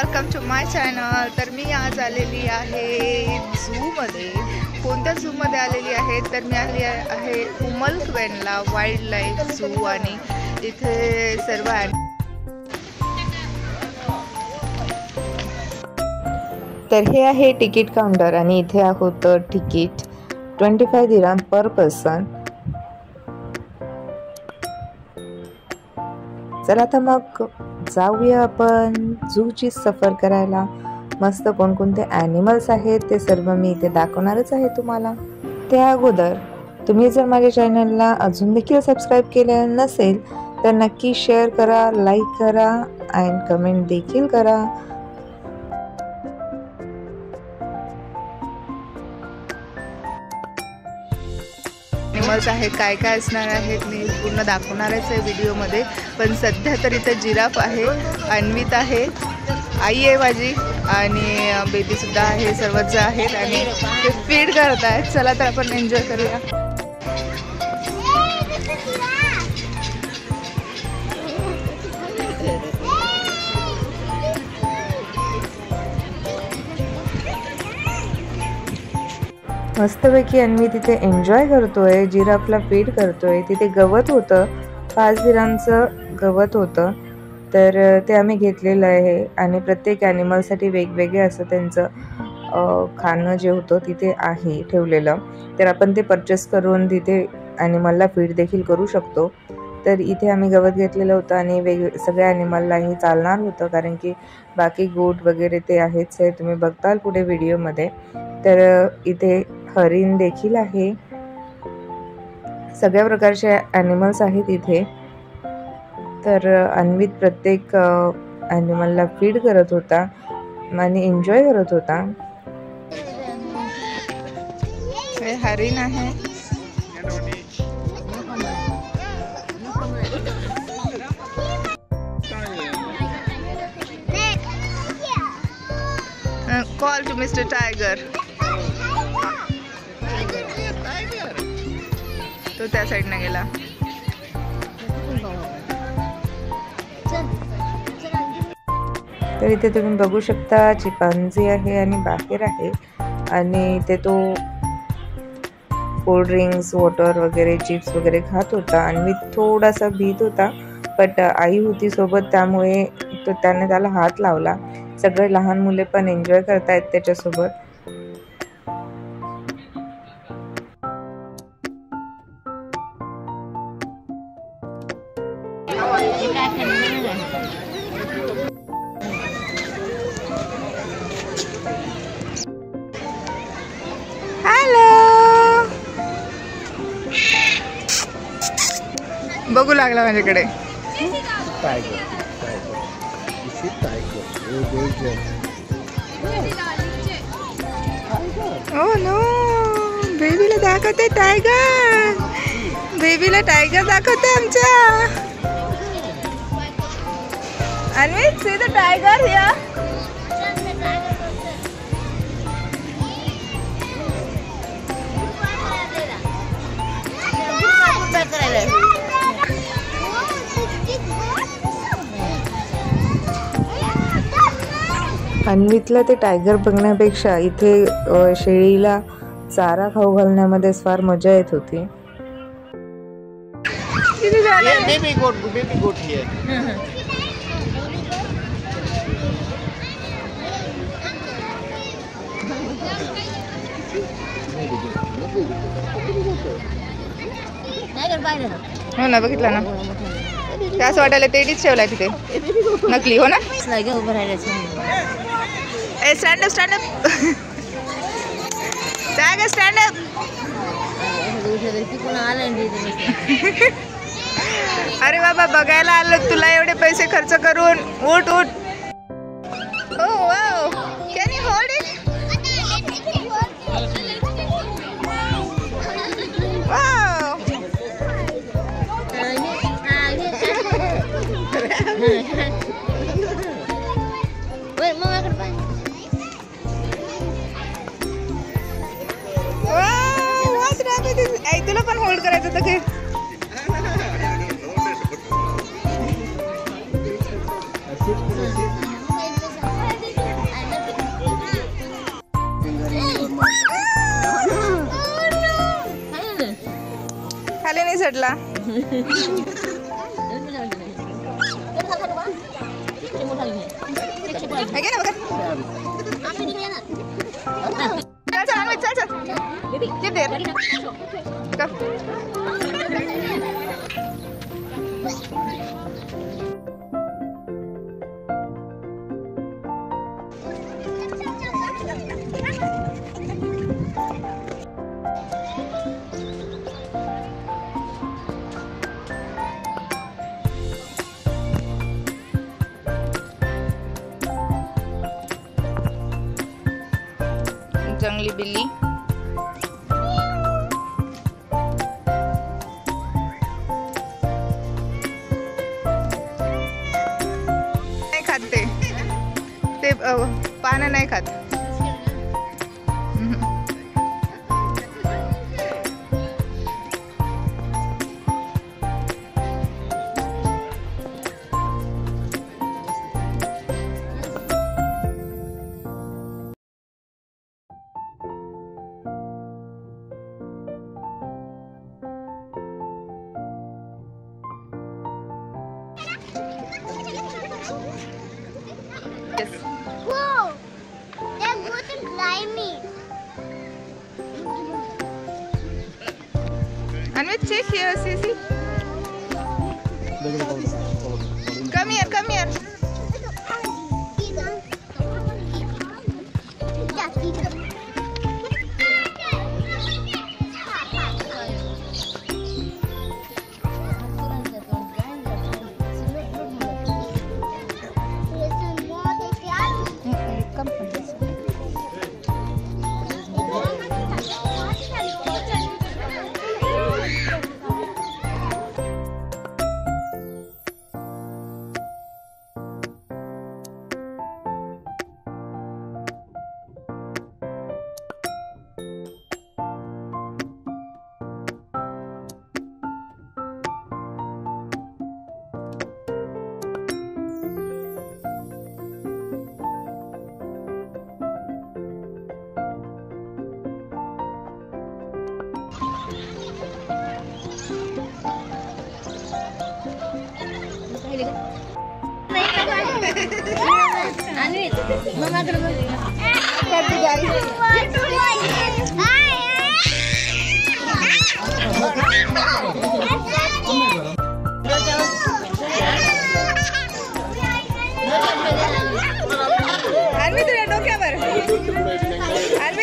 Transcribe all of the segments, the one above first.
Welcome to my channel. तर मी आज आलेली आहे झूमध्ये। कोणत्या झूमध्ये आलेली आहे तर मी आलेली आहे उमलक्वेनला वाईल्ड लाईफ झू आणि इथे सर्व तर हे आहे तिकीट काउंटर आणि इथे होतं तिकीट 25 दिरहम पर पर्सन। चला तर मग जाऊया आपण झूची सफर करायला। मस्त कोणकोणते ॲनिमल्स आहेत ते सर्व मी इथे दाखवणारच आहे तुम्हाला। त्या अगोदर तुम्ही जर माझ्या चॅनलला अजून देखील सबस्क्राईब केले नसेल तर नक्की शेअर करा, लाईक करा आणि कमेंट देखील करा। ॲनिमल्स आहेत, काय काय असणार आहेत मी पूर्ण दाखवणारच आहे व्हिडिओमध्ये। पण सध्या तर इथं जिराफ आहे, अन्वित आहे, आई आहे माझी आणि बेबीसुद्धा आहे, सर्वच आहेत आणि ते फीड करत आहेत। चला तर आपण एन्जॉय करूया। मस्तपैकी अन्वी तिथे एन्जॉय करतोय, जिराफला फीड करतोय। तिथे गवत होतं, 5 दिरहमचं गवत होतं तर ते आम्ही घेतलेलं आहे आणि प्रत्येक ॲनिमलसाठी वेगवेगळे असं त्यांचं खाणं जे होतं तिथे आहे ठेवलेलं, तर आपण ते परचेस करून तिथे ॲनिमलला फीड देखील करू शकतो। तर इथे आम्ही गवत घेतलेलं होतं आणि सगळ्या ॲनिमललाही चालणार होतं कारण की बाकी गोट वगैरे ते आहेच आहे, तुम्ही बघताल पुढे व्हिडिओमध्ये। तर इथे हरिण देखील आहे, सगळ्या प्रकारचे ॲनिमल्स आहेत इथे। तर अन्वित प्रत्येक ॲनिमलला फीड करत होता आणि एन्जॉय करत होता। हे हरिण आहे, कॉल टू मिस्टर टायगर। तो त्या साईडने गेला। तर इथे तुम्ही बघू शकता चिंपांझी आहे आणि बाहेर आहे आणि इथे तो कोल्ड ड्रिंक्स, वॉटर वगैरे, चिप्स वगैरे खात होता आणि मी थोडासा भीत होता, बट आई होती सोबत त्यामुळे त्याने त्याला हात लावला। सगळे लहान मुले पण एन्जॉय करतायत त्याच्यासोबत। हॅलो, बघू लागला माझ्याकडे। ओ नो, बेबीला दाखवते टायगर, बेबीला टायगर दाखवते आमच्या। अन्वित, सी द टायगर हियर। अन्वितला ते टायगर बघण्यापेक्षा इथे शेळीला चारा खाऊ घालण्यामध्येच फार मजा येत होती। बेबी गोट हियर। हो ना, बघितलं ना, ते असं वाटायला तेडीच ठेवलाय तिथे, नकली हो ना। ए stand up, stand up, tiger stand up. अरे बाबा, बघायला आलं तुला एवढे पैसे खर्च करून, उठ उठ। Oh wow, can you hold it? Wow, तुला पण होल्ड करायचं होतं की? चढला? जंगली बिल्ली नाही खात ते पानं नाही खात. Whoa! They're good and slimy. Anvit, check here, Sisi. Come here, come here.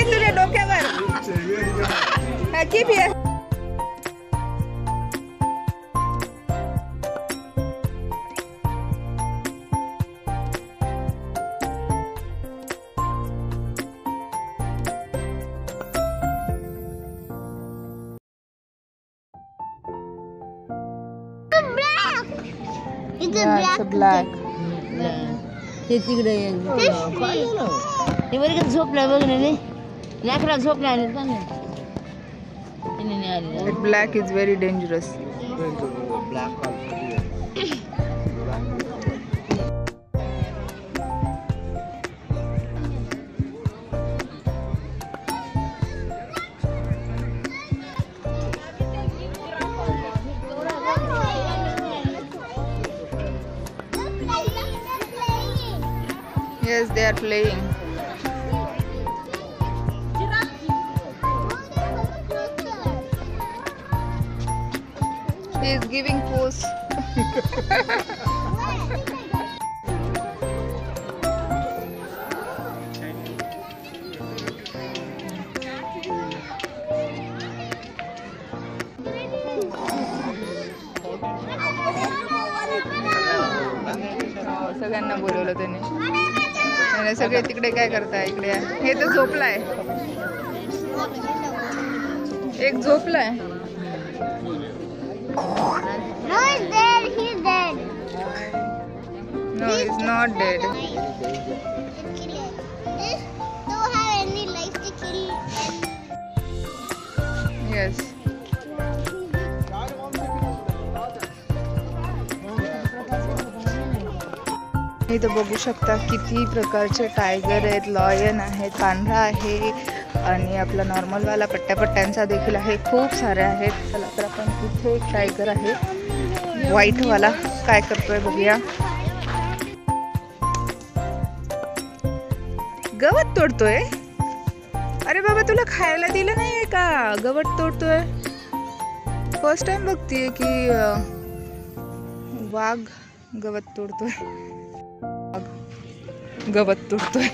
तुझ्या डोक्यावर keep here. It's a black. ते तिकडे बरं का झोपला बघ ना लाकडा झोपला आणि That black is very dangerous. Yes, they are playing. He is giving pose. सगळ्यांना बोलवलं त्याने सगळे तिकडे काय करताय इकडे हे तर झोपलाय एक झोपलाय No, he's dead. He's dead. No, he's not dead. This don't have any life to kill. Yes. इथं बघू शकता किती प्रकारचे टायगर आहेत, लॉयन आहेत, पांढरा आहे, आणि आपला नॉर्मलवाला पट्ट्यांचा देखील आहे, खूप सारे आहेत. चला तर आपण इथे एक टायगर आहे व्हाईटवाला, काय करतोय बघूया. गवत तोडतोय. अरे बाबा, तुला खायला दिलं नाहीये का? गवत तोडतोय. फर्स्ट टाइम बघतीये की वाघ गवत तोडतोय. गवत तोडतोय.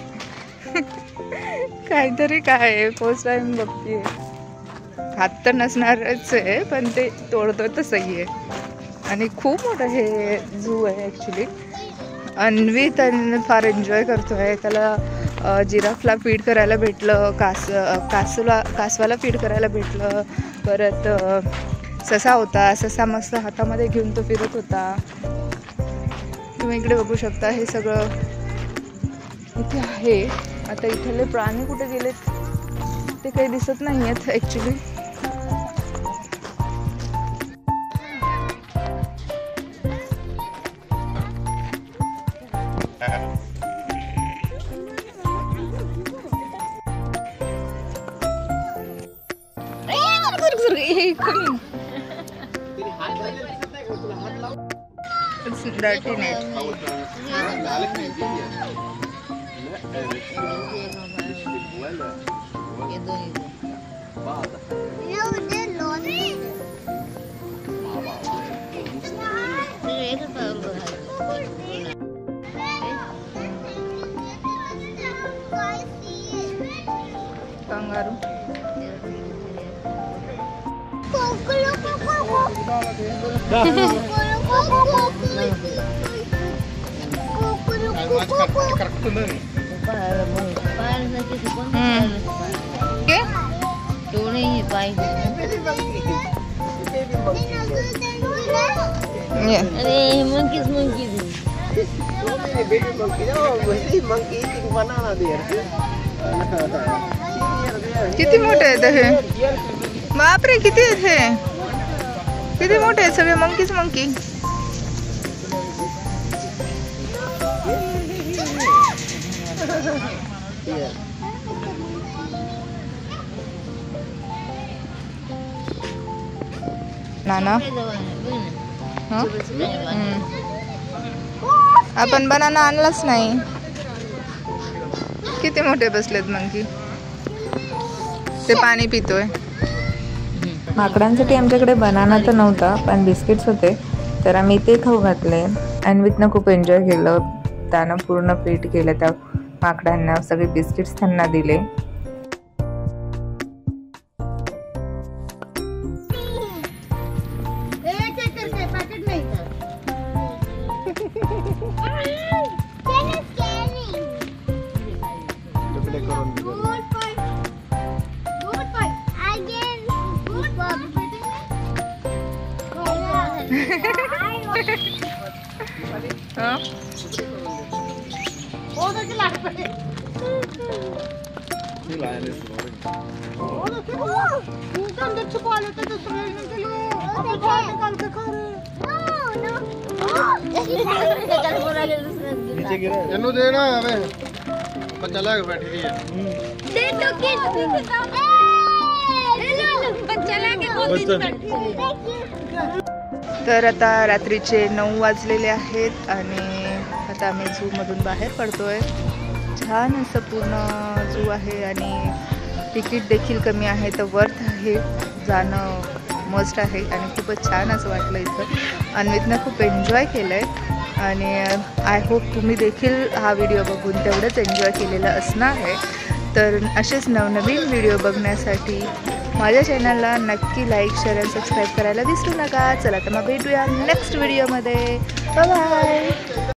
काहीतरी काय फर्स्ट टाइम बघतीये. हात तर नसणारच आहे, पण ते तोडतोय तर सही आहे. आणि खूप मोठं हे झू आहे ॲक्च्युली. अन्वित फार एन्जॉय करतोय. त्याला जिराफला फीड करायला भेटलं, कासवाला फीड करायला भेटलं. परत ससा होता, ससा मस्त हातामध्ये घेऊन तो फिरत होता. तुम्ही इकडे बघू शकता, हे सगळं इथे आहे. आता इथले प्राणी कुठे गेलेत ते काही दिसत नाही आहेत actually. It's dirty net. Kangaroo. किती मोठे आहेत हे? बापरे, किती आहेत हे? किती मोठे आहेत सगळे मंकी. नाना, आपण बनाना आणलाच नाही. किती मोठे बसलेत मंकी. ते पाणी पितोय. माकडांसाठी आमच्याकडे बनाना तर नव्हता, पण बिस्किट्स होते, तर आम्ही ते खाऊ घातले. अन्वितनं खूप एन्जॉय केलं. त्यानं पूर्ण फीड केलं त्या माकडांना. सगळे बिस्किट्स त्यांना दिले. तर आता रात्रीचे 9 वाजलेले आहेत आणि आता आम्ही झूमधून बाहेर पडतोय. छान असं पूर्ण झू आहे आणि तिकीट देखील कमी आहे, तर वर्थ आहे, जाणं मस्ट आहे. आणि खूपच छान असं वाटलं इथं. अन्वितनं खूप एन्जॉय केलं आहे आणि आय होप तुम्ही देखील हा व्हिडिओ बघून तेवढंच एन्जॉय केलेलं असणार आहे. तर असेच नवनवीन व्हिडिओ बघण्यासाठी माझ्या चॅनलला नक्की लाईक, शेअर आणि सबस्क्राईब करायला विसरू नका. चला तर मग भेटूया नेक्स्ट व्हिडिओमध्ये. Bye bye.